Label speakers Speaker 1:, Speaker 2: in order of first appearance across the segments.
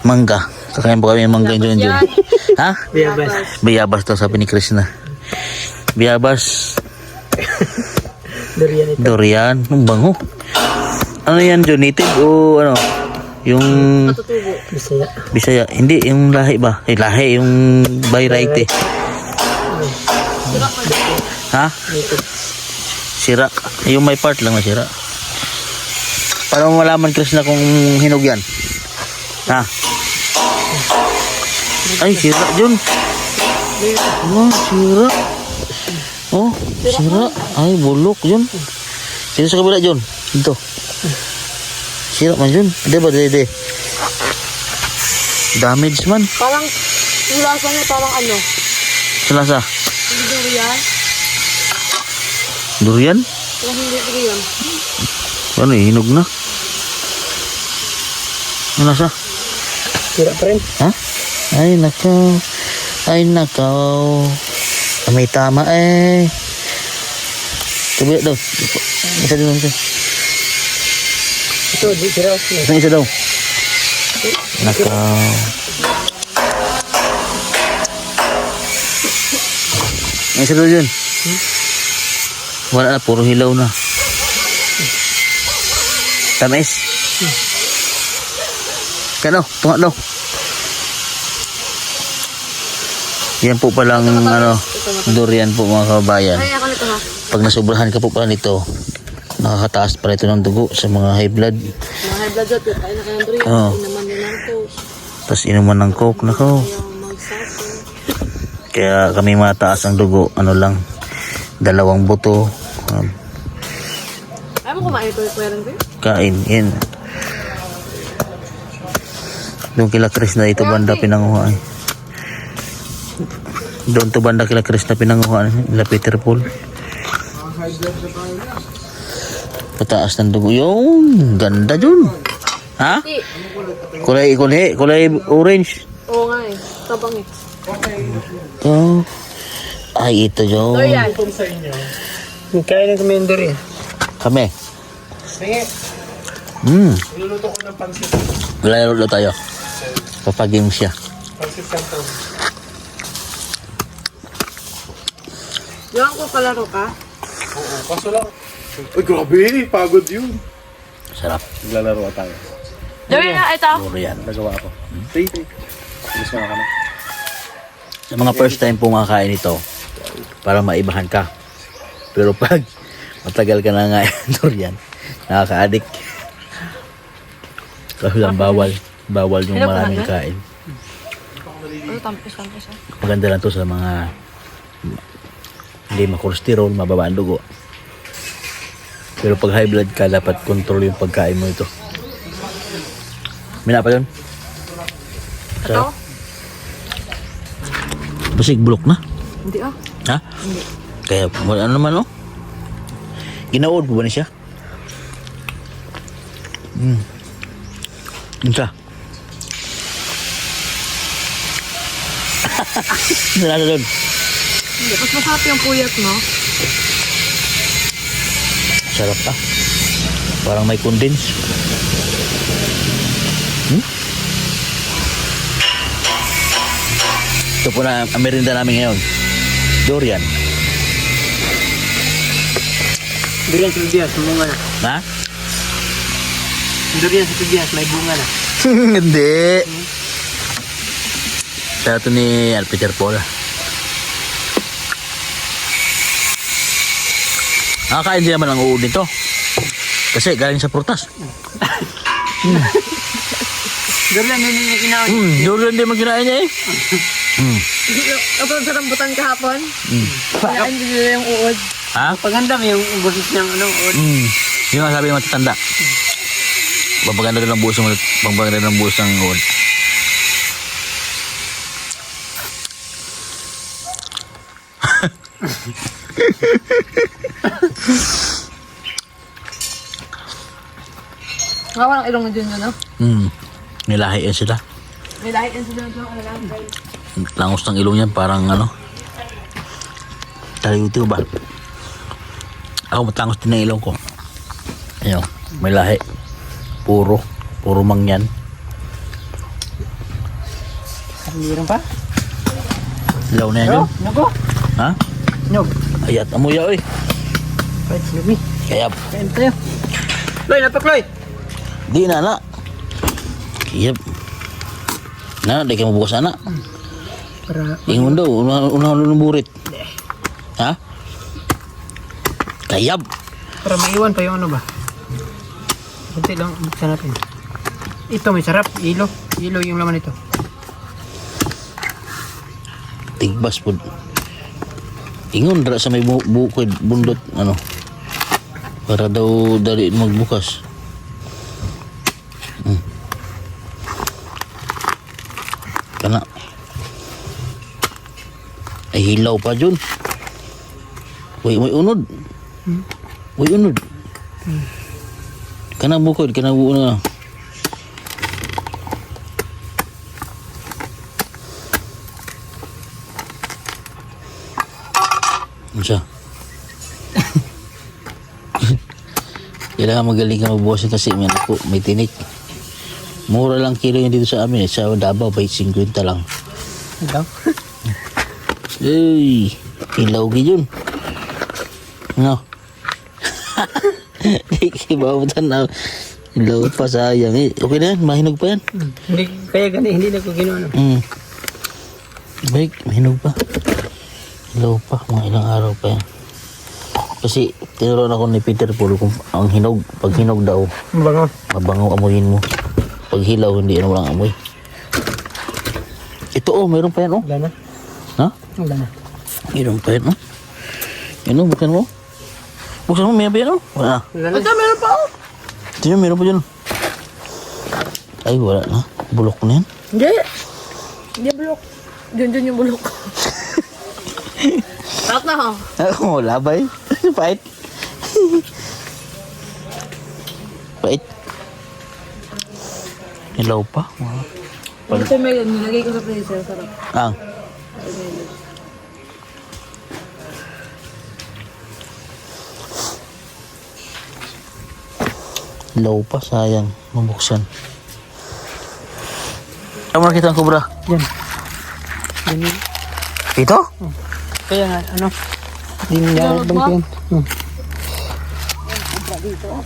Speaker 1: Mangga. Kakain po kami ng mangga yung Junjun. Ha?
Speaker 2: Biyabas.
Speaker 1: Biyabas to sabi ni Krishna. Biyabas.
Speaker 2: Durian ito.
Speaker 1: Durian. Ang bango. Ano yan, Jun? Native o ano? Yung
Speaker 2: Bisaya.
Speaker 1: Bisaya. Hindi, yung lahi ba? Lahi, yung variety. Ha? Sira. Yung may part lang na sira. Para mo malaman, Krishna, kung hinog yan. Ha? Ay, sira, Jun. Oh, sira. Oh, sira. Ay, bulok, Jun. Sino sa kabila, Jun? Ito. Sira man, Jun. Hindi ba, hindi. Damage man.
Speaker 3: Parang, yung lasa niya parang ano?
Speaker 1: Salasa.
Speaker 3: Hindi durian.
Speaker 1: Durian?
Speaker 3: Parang hindi durian.
Speaker 1: Ano, hinog na. Ano lasa?
Speaker 2: Sira pa rin.
Speaker 1: Ha? Ay, nakaw. Ay, nakaw. May tama eh. Sabi daw. Isa daw.
Speaker 2: Ito, di sira.
Speaker 1: Isa daw. Nakaw. Isa daw yun. Wala na, puro hilaw na. Tamis. Kano, tunga daw. Yan po palang ano, durian po mga kababayan.
Speaker 3: Ay, ako nito ha.
Speaker 1: Pag nasubrahan ka po pala nito, nakakataas pa ito ng dugo sa mga high blood.
Speaker 3: Mga high blood dot, kain na kayo ng durian.
Speaker 1: Oo.
Speaker 3: Inaman nyo ng coke.
Speaker 1: Tapos inuman ng coke, nako.
Speaker 3: Yung magsaso.
Speaker 1: Kaya kami mataas ang dugo, ano lang, 2 buto.
Speaker 3: Ayaw mo kumain ito yung kuya rin, Chris?
Speaker 1: Kain, yan. Doon kila Chris na ito banda pinanguha eh. Doon to banda kila Chris na pinanguha nila Peter Paul. Pataas ng dugo. Yung ganda dun. Ha? Kulay orange.
Speaker 3: Oo nga eh. Tabang eh.
Speaker 1: Oh. Ay, ito yun.
Speaker 3: Durian.
Speaker 2: Kain na kami yung durian.
Speaker 1: Kami.
Speaker 2: Sige. Niluluto ko ng pansit.
Speaker 1: Lalaro tayo. Papagim siya.
Speaker 2: Pansit kanto.
Speaker 3: Yung ko palaro ka?
Speaker 4: Oo, kaso lang. Ay, grabe. Pagod yun.
Speaker 1: Sarap.
Speaker 4: Naglalaro tayo.
Speaker 3: Durian na ito.
Speaker 1: Durian.
Speaker 4: Nagawa ako. Take. Bilis ka na.
Speaker 1: Sa mga first time po makakain ito, para maibahan ka. Pero pag matagal ka na nga durian, nakaka-addict. Kasi lang bawal yung maraming kain.
Speaker 3: Ano, tampis ah.
Speaker 1: Maganda lang to sa mga hindi ma-cholesterol, mababa ang dugo. Pero pag high blood ka, dapat control yung pagkain mo ito. Mina pa yun?
Speaker 3: Ito?
Speaker 1: Basig bulok na.
Speaker 3: Hindi ah.
Speaker 1: Ha? Kaya ano naman oh? Ginaod po ba niya? Insa? Nalala doon.
Speaker 3: Hindi. Mas masarap yung puyat mo.
Speaker 1: Sarap pa. Parang may condense. Ito po na ang merinda namin ngayon. Durian.
Speaker 2: Durian sa Pibias, bunga na.
Speaker 1: Ha?
Speaker 2: Durian sa Pibias, may bunga na.
Speaker 1: Hindi. Sa ito ni Peter Paul. Nakakain din naman ang uod nito. Kasi galing sa prutas.
Speaker 2: Durian, hindi kinain.
Speaker 1: Durian din magkinain niya eh.
Speaker 3: Kapag sa rambutan kahapon, kaya hindi nila yung uod.
Speaker 1: Ha?
Speaker 2: Paganda mo yung boses ng ano.
Speaker 1: Yung nga sabi ng matatanda. Papaganda rin ang buhos ng uod.
Speaker 3: Ngawa ng ilong na dyan, ano?
Speaker 1: Nilahi yan sila.
Speaker 3: May lahi yan sila ng alalagay.
Speaker 1: Langos ng ilong yan, parang ano. Taliyuti ba? Ako matangos din ang ilong ko. Ayun, may lahi. Puro mangyan.
Speaker 2: Meron pa?
Speaker 1: Ilaw na yan John.
Speaker 2: Nago.
Speaker 1: Ha?
Speaker 2: Nyog.
Speaker 1: Ayat amoy oy.
Speaker 2: Right, lumi.
Speaker 1: Kaya
Speaker 2: Kain tayo. Loy, napak Loy.
Speaker 1: di na na. Yep. Na, di ka mabukas na.
Speaker 2: Para
Speaker 1: Ingon daw, unang ng burit. Ha? Kayab.
Speaker 2: para maiwan pa yung ano ba? Kunti lang buksan natin. Ito may sarap, ilo. Ilo yung laman nito.
Speaker 1: Tigbas po. Ingon dra sa may bukid bundot ano. Para daw dali magbukas. Kana. Ay hilaw pa Jun. Uy unod. Uy unod. Kana bukid, kana buo na. Siya. Kailangan magaling ka magbukas kasi may tinik. Mura lang kilo yung dito sa amin. Sa Davao, 50 lang.
Speaker 2: Ito.
Speaker 1: Uy, ilaw yun. No. Ibabutan na. Ilaw pa sayang eh. Okay na yan, mahinog pa yan.
Speaker 2: Hindi kaya gani, hindi na ko ginawa.
Speaker 1: Baik, mahinog pa. Ilaw pa, mga ilang araw pa yan. Kasi tinuruan ako ni Peter Paul kung ang hinog, pag hinog daw,
Speaker 2: Mabango.
Speaker 1: mabango amuyin mo. Pag hilaw, hindi ano walang amoy. Ito oh, mayroon pa yan oh.
Speaker 2: Wala na.
Speaker 1: Ha?
Speaker 2: Wala na.
Speaker 1: Mayroon pa yan oh. Yan oh, buksan mo. Buksan mo, mayroon pa yan oh. Wala na.
Speaker 2: Wala na. Meron pa oh.
Speaker 1: Ito yun, mayroon pa dyan. Ay, wala na. Bulok na yan.
Speaker 3: Hindi. Hindi bulok. Dun yung bulok. Sarap na ha.
Speaker 1: Oh, labay. Pait. Pait. Hilaw pa.
Speaker 3: Ito may nilagay ko sa freezer. Sarap.
Speaker 1: Ang. Hilaw pa, sayang. Mabuksan. Ano nakita ang kubra?
Speaker 2: Yan. Yan.
Speaker 1: Ito?
Speaker 2: Kaya nga, ano? Hindi niya bang yan.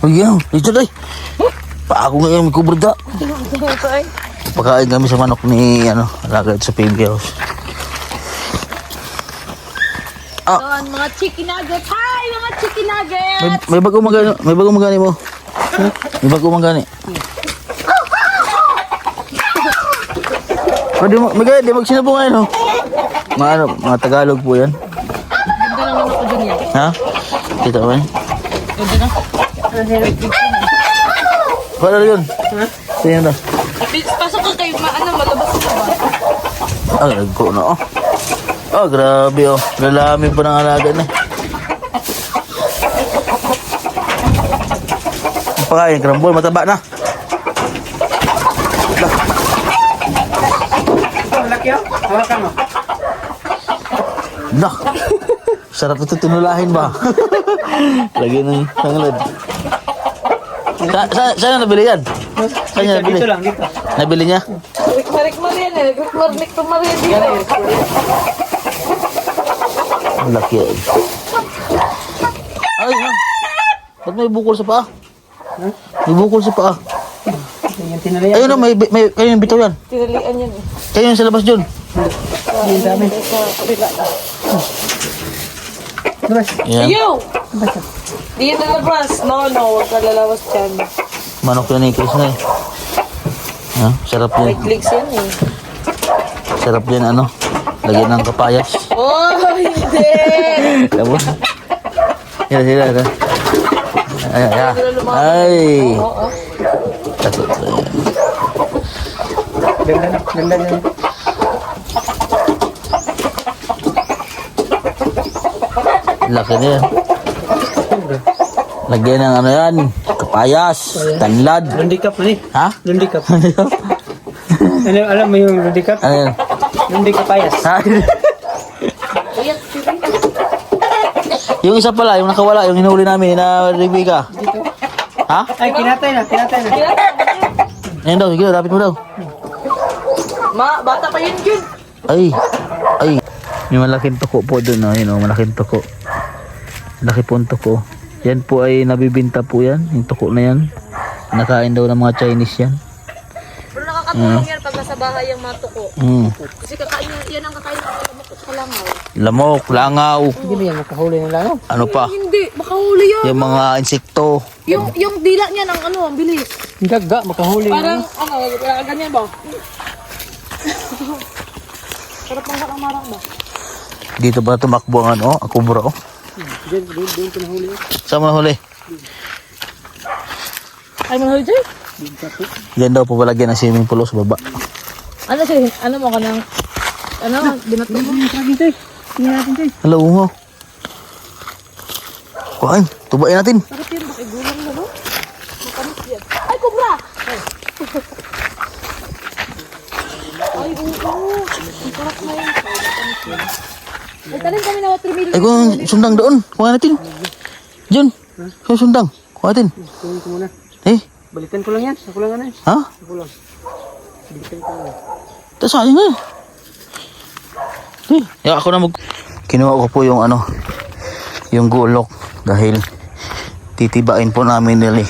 Speaker 1: Oh, yeah. Dito day. Pa ako ngayon may kubra da.
Speaker 3: Ito ay.
Speaker 1: Pagkain kami sa manok ni alagad sa PB House.
Speaker 3: Doon, mga chicken nuggets. Hi, mga chicken nuggets.
Speaker 1: May bago magani, mo. May bago magani. Pwede mo, di magsinabong ngayon, no? Mga Tagalog po yan.
Speaker 3: Ganda lang naman ko dun yan.
Speaker 1: Ha? Kita mo yan?
Speaker 3: Ganda na.
Speaker 1: Paano na yun? Tingnan na.
Speaker 3: Pasok ka kayo, malabas ka ba?
Speaker 1: Nagko na, oh. Oh, grabe, oh. Lalami pa ng alaga na. Ang pakain, krambol, mataba na.
Speaker 2: Laki oh. Hawakan mo.
Speaker 1: Nak! Sarap ito tinulahin ba? Lagi ng tanglad. Saan na nabili yan? Saan niya nabili?
Speaker 2: Dito lang, dito.
Speaker 1: Nabili niya?
Speaker 3: Rikmarik yan eh. Rikmarik dito.
Speaker 1: Ang laki yan. Ay, ha? Ba't may bukol sa paa? May bukol sa paa.
Speaker 2: Yung tinalayan.
Speaker 1: Ayun na, may kayo yung bitaw yan.
Speaker 3: Tinalian yan eh.
Speaker 1: Kayo yung sa labas dyan.
Speaker 2: Yung dami. Labas.
Speaker 1: Yan.
Speaker 3: Yo! Di yan lalabas. No, huwag ka lalabas dyan.
Speaker 1: Manok yan ni Chris na eh. Ha? Sarap yan.
Speaker 3: White legs yan eh.
Speaker 1: Sarap yan lagyan ng kapayas.
Speaker 3: Oh, hindi!
Speaker 1: Tapos. Yan sila. Ay, ay, ay. Ay.
Speaker 3: Oo.
Speaker 1: Takot.
Speaker 2: Ganda na. Ganda na.
Speaker 1: Laki na yan. Lagyan ng yan. Kapayas. Tanlad.
Speaker 2: Lundikap na eh.
Speaker 1: Ha?
Speaker 2: Lundikap. Alam mo yung lundikap?
Speaker 1: Ano yan?
Speaker 2: Lundikap payas.
Speaker 1: Ha? Yung isa pala, yung nakawala, yung hinuli namin na Rebecca. Ha?
Speaker 2: Ay, kinatay na.
Speaker 1: Ayun daw, sige, rapid mo daw.
Speaker 3: Bata pa yun, Jun.
Speaker 1: Ay. May malaking tuko po doon, malaking tuko. Laki po ang tuko. Yan po ay nabibinta po yan, yung tuko na yan. Nakain daw ng mga Chinese yan.
Speaker 3: Pero nakakatulong yan pag nasa bahay yung mga tuko. Kasi kakain yan ang kakain ng lamok sa langaw.
Speaker 1: Lamok, langaw,
Speaker 2: Hindi ba yan makahuli ng langaw?
Speaker 1: ano pa,
Speaker 3: Hindi, makahuli yan.
Speaker 1: yung mga insekto.
Speaker 3: Yung dila niya ng ang bilis.
Speaker 2: Daga, makahuli.
Speaker 3: Parang, ganyan ba? Sarap ng marang ba?
Speaker 1: Dito ba tumakbo ang ang kubra
Speaker 2: Doon pinahuli.
Speaker 1: Saan mo nahuli?
Speaker 3: Ay, mahal dyan.
Speaker 1: Yan daw po palagyan ng swimming pool sa baba.
Speaker 3: Ano siya? Ano mo ka ng... binato mo? Tingnan natin siya.
Speaker 1: Hello, ho. Kuhain, tubain natin.
Speaker 3: Bakit yan? Bakit gulang na ba? Makamis yan. Ay, kubra! Ay, oo. Ang sarap na yun. Ay, tanim kami na watermelon.
Speaker 1: Ay, kung sundang doon, kuhain natin. Jun, kung sundang, kuhain natin.
Speaker 2: Tuloy ko muna.
Speaker 1: Eh,
Speaker 2: Balikan ko lang yan. Ako lang ano eh.
Speaker 1: ha?
Speaker 2: Ako lang. Balikan ko lang.
Speaker 1: Tapos sayang nga. Eh, ako na kinuha ko po yung yung gulok dahil titibain po namin nila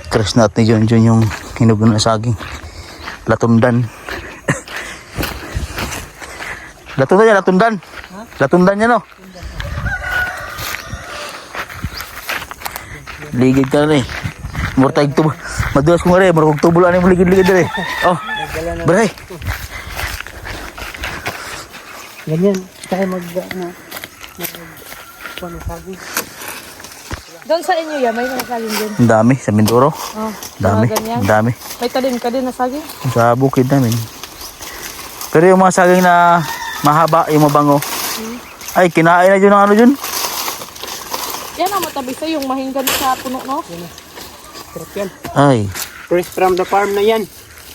Speaker 1: Krisnat ni John yung hinog na saging. Latundan. Latundan yan, latundan. Latundan yan, no? Ligid ka na eh. Murtag tubo. Madulas ko nga rin. Marukog tubulan yung ligid-ligid na eh. Oh, beray.
Speaker 2: Ganyan. Kaya
Speaker 3: Doon sa inyo yan, may mga saging din.
Speaker 1: Ang dami sa Mindoro.
Speaker 3: Oh,
Speaker 1: Dami.
Speaker 3: mga ganyan.
Speaker 1: Ang dami.
Speaker 3: May talim ka din na saging.
Speaker 1: Sa bukid namin. Pero yung mga saging na mahaba, yung mabango. Ay, kinain na dyan ng dyan.
Speaker 3: Yan ang matabi sa yung mahinggan sa puno, no?
Speaker 2: Sarap yan.
Speaker 1: Ay,
Speaker 2: Fresh from the farm na yan.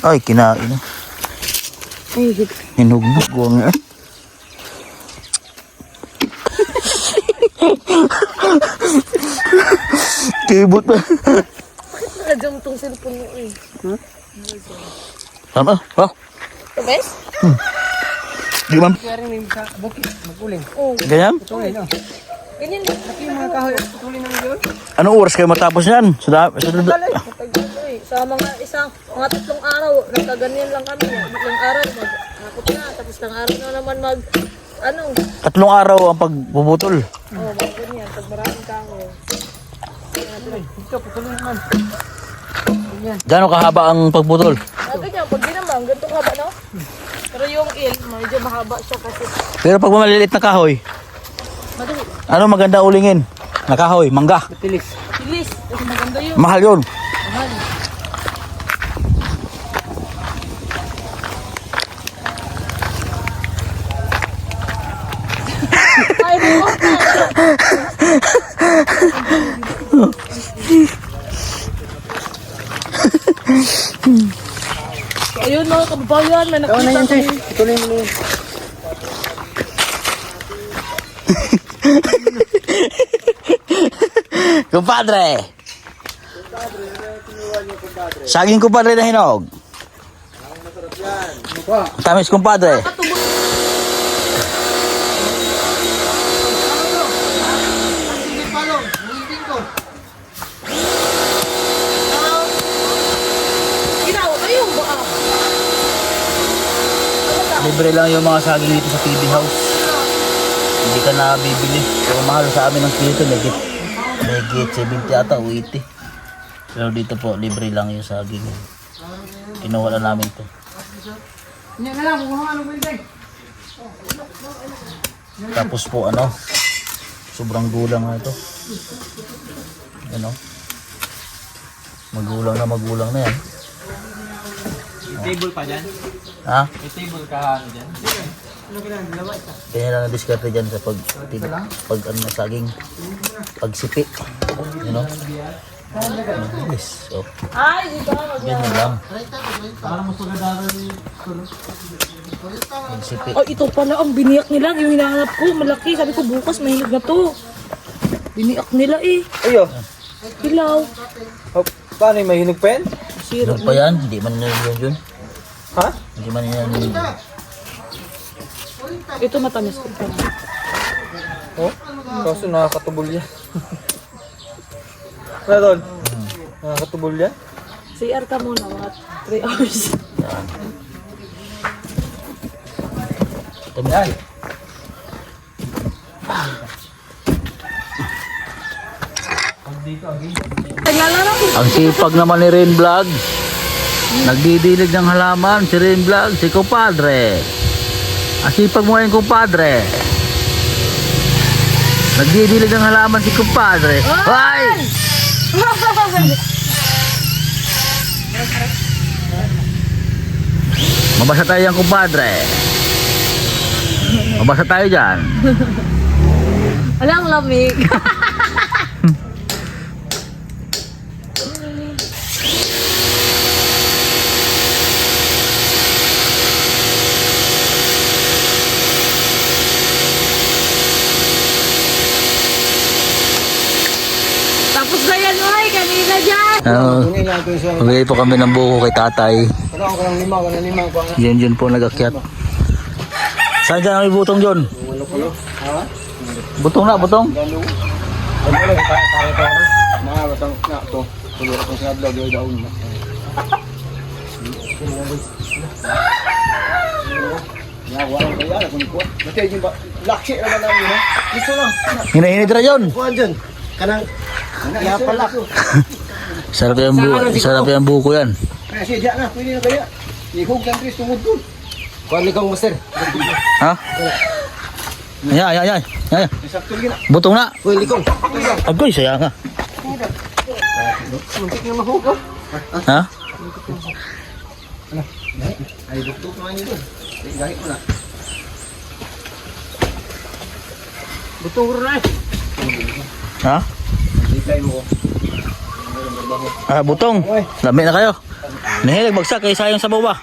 Speaker 1: ay, kinain na.
Speaker 3: Ay,
Speaker 1: Hinog na. Guwang nga. Kibot pa.
Speaker 3: Nadyang itong cellphone mo eh.
Speaker 1: Tama? Ha?
Speaker 3: The best?
Speaker 1: Di man.
Speaker 2: Kaya rin sa bukid. Maguling.
Speaker 3: Oo.
Speaker 1: Ganyan?
Speaker 2: Tuloy, no?
Speaker 3: Ganyan.
Speaker 2: Laki yung mga kahoy. Tuloy ng yun.
Speaker 1: Anong oras kayo matapos yan?
Speaker 3: Matagal eh. Sa mga mga 3 araw, nagkaganyan lang kami. Ilang araw, mag-akot na. Tapos ng araw na naman
Speaker 1: 3 araw ang pagpuputol.
Speaker 3: mga ganyan. Pag maraming kahoy.
Speaker 2: Ito, patuloy naman.
Speaker 1: Gano'ng kahaba ang pagputol?
Speaker 3: Ganyan, pag di naman, ganito haba, no? Pero yung medyo mahaba siya kasi
Speaker 1: Pero pag maliliit na kahoy,
Speaker 3: madali.
Speaker 1: ano maganda ulingin? Na kahoy, mangga.
Speaker 2: Matilis.
Speaker 3: Bilis. Kasi maganda yun.
Speaker 1: Mahal yun.
Speaker 3: Mahal. Ay, mo. Ayun mga kababayan, may
Speaker 2: Ikaw na
Speaker 3: nakita
Speaker 2: yan, Tay.
Speaker 3: kami.
Speaker 2: Tuloy mo na yun.
Speaker 1: Kumpadre! Saging kumpadre na hinog. Tamis kumpadre.
Speaker 3: Ginawa kayo ba?
Speaker 1: Libre lang yung mga saging dito sa TV House. Hindi ka na bibili. Pero mahal sa amin ng kilo. Legit 70 ata o 80. Pero dito po, libre lang yung saging. Kinuha na namin to.
Speaker 2: Yan na lang. Bumawa ng building.
Speaker 1: Tapos po sobrang gulang na ito. Magulang na yan.
Speaker 2: May table pa dyan?
Speaker 1: Ha?
Speaker 2: May table ka dyan?
Speaker 1: Kaya lang na-discard dyan sa pag na saging. Pagsipi. Yes. So,
Speaker 3: Ay, di ba?
Speaker 1: ganyan lang. Pagsipi.
Speaker 3: Oh, ito pala ang biniyak nila. Yung hinahanap ko, malaki. Sabi ko, bukas mahinog na to. Biniyak nila eh.
Speaker 2: Ayo.
Speaker 3: Hilaw.
Speaker 2: Paano yung mahinog pa yan?
Speaker 3: Sira
Speaker 1: Ano pa yan? Hindi man nila yun.
Speaker 2: Ha?
Speaker 1: Hindi man yan.
Speaker 3: Ito matamis ko.
Speaker 2: Oh? Kaso nakakatubol yan. Ano tol? Nakakatubol yan?
Speaker 3: CR ka muna, mga 3 hours.
Speaker 1: Yan. Ito mo yan.
Speaker 3: Naglalaro ko.
Speaker 1: Ang sipag naman ni Rain Vlog. Nagdidilig ng halaman si Rain Vlog, si kumpadre. Ang sipag mo ngayon, kumpadre. Nagdidilig ng halaman si kumpadre. Ay! Mabasa tayo yan, kumpadre. Mabasa tayo dyan.
Speaker 3: Walang lamig. Tapos na yan, oy, kanina dyan.
Speaker 1: Bumili po kami ng buko kay tatay.
Speaker 2: Ano ko lang lima pa.
Speaker 1: Yun po nag-akyat. Saan dyan may butong John?
Speaker 2: Ha?
Speaker 1: Butong na, butong.
Speaker 2: Ano lang tayo na? Mga batang na to. Tuloy akong sinablog yung daon na. Yawa lang kaya ako ni Kuya. Matay yung ba? Laksi naman namin ha. Gusto lang.
Speaker 1: Hinahinid na John.
Speaker 2: Kuan dyan. Kanang yapalak.
Speaker 1: Sarap yung buko yan.
Speaker 2: Kasi diyan na, pwede na kaya. Ihog ng Chris tungod doon. Kuan likang master.
Speaker 1: Ha? Ay.
Speaker 2: Sakto gina.
Speaker 1: Butong na.
Speaker 2: Kuy likong.
Speaker 1: Agoy, saya nga.
Speaker 2: Muntik na mahugaw.
Speaker 1: Ha?
Speaker 2: Ay duktok na niyo doon. Gahit mo na. Butong na eh.
Speaker 1: Ha?
Speaker 2: Ikay mo ko.
Speaker 1: Ah, butong. Lami na kayo. Nahilig bagsak kay sayang sa baba.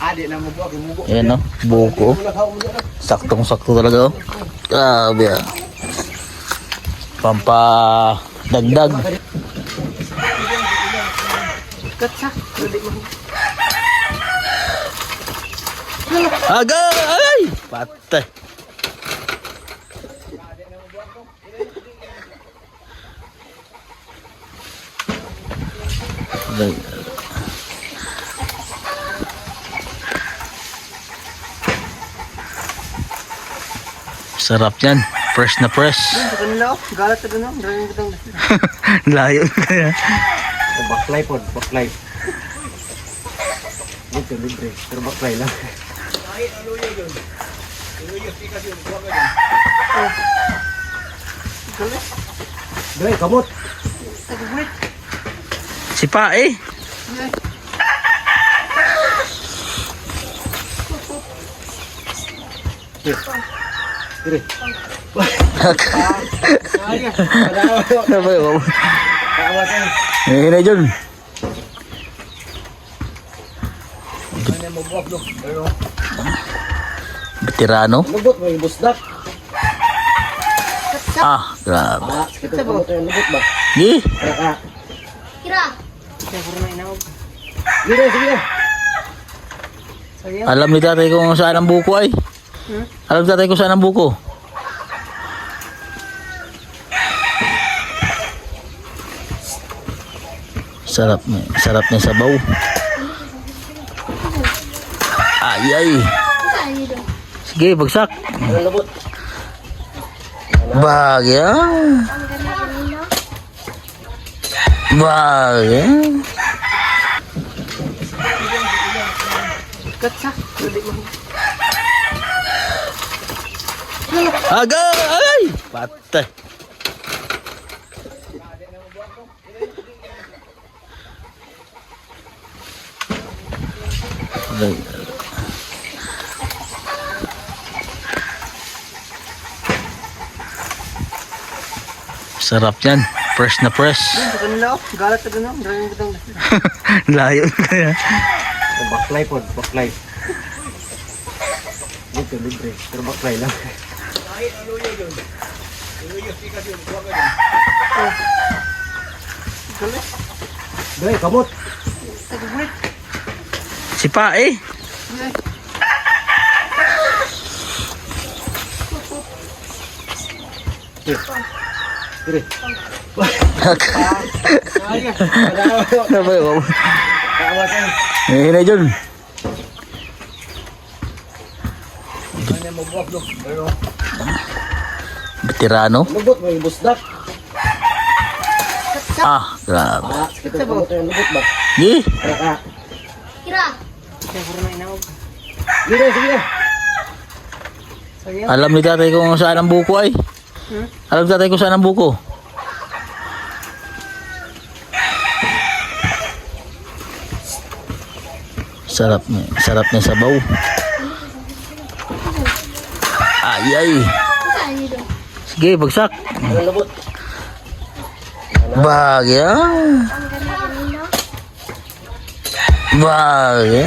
Speaker 2: Ade na mo buwag mo.
Speaker 1: Ayan no, buko. Saktong-sakto talaga oh. Grabe ah. Pampa dagdag.
Speaker 2: Katsa.
Speaker 1: Agay! Patay. Sarap yan. Fresh na fresh.
Speaker 2: Sa kanila oh. Galat na doon. Maraming butang.
Speaker 1: Layo kaya.
Speaker 2: Baklay po. Baklay. Dito libre. Pero baklay lang. Dahil kamot.
Speaker 1: Si Pa eh.
Speaker 2: Dire.
Speaker 1: Apa yun?
Speaker 2: Kawas eh.
Speaker 1: Ini na dyan.
Speaker 2: Ano mo buwag do? Pero
Speaker 1: Veterano.
Speaker 2: lubot mo yung busdak.
Speaker 1: Ah, grabe.
Speaker 2: Kita ba ito yung lubot ba?
Speaker 1: Di.
Speaker 2: Kaya
Speaker 3: Kira.
Speaker 2: Dire, sige.
Speaker 1: Alam ni tatay kung saan ang buko ay. Alam ni tatay kung saan ang buko. Sarap niya sabaw. Ay. Sige, bagsak.
Speaker 2: Lubot.
Speaker 1: Bagya.
Speaker 2: Katsa.
Speaker 1: Agay! Patay. Sarap yan. Fresh na fresh.
Speaker 2: Sa kanila oh. Galat na doon. Maraming butang.
Speaker 1: Layo kaya.
Speaker 2: Baklay po. Baklay. Dito libre. Pero baklay lang. Dahil kamot.
Speaker 1: Si Pa eh. Eh, na John. Veterano.
Speaker 5: Lubot mo yung busdak.
Speaker 1: Ah, grabe.
Speaker 5: Kita mo ito yung lubot ba?
Speaker 1: Gi.
Speaker 3: Kira.
Speaker 5: Sige, sige.
Speaker 1: Alam ni tatay kung saan ang buko ay. Alam ni tatay kung saan ang buko. Sarap niya sabaw. Ay ay. Sige, bagsak.
Speaker 5: Lubot.
Speaker 1: Bagya. Bagya.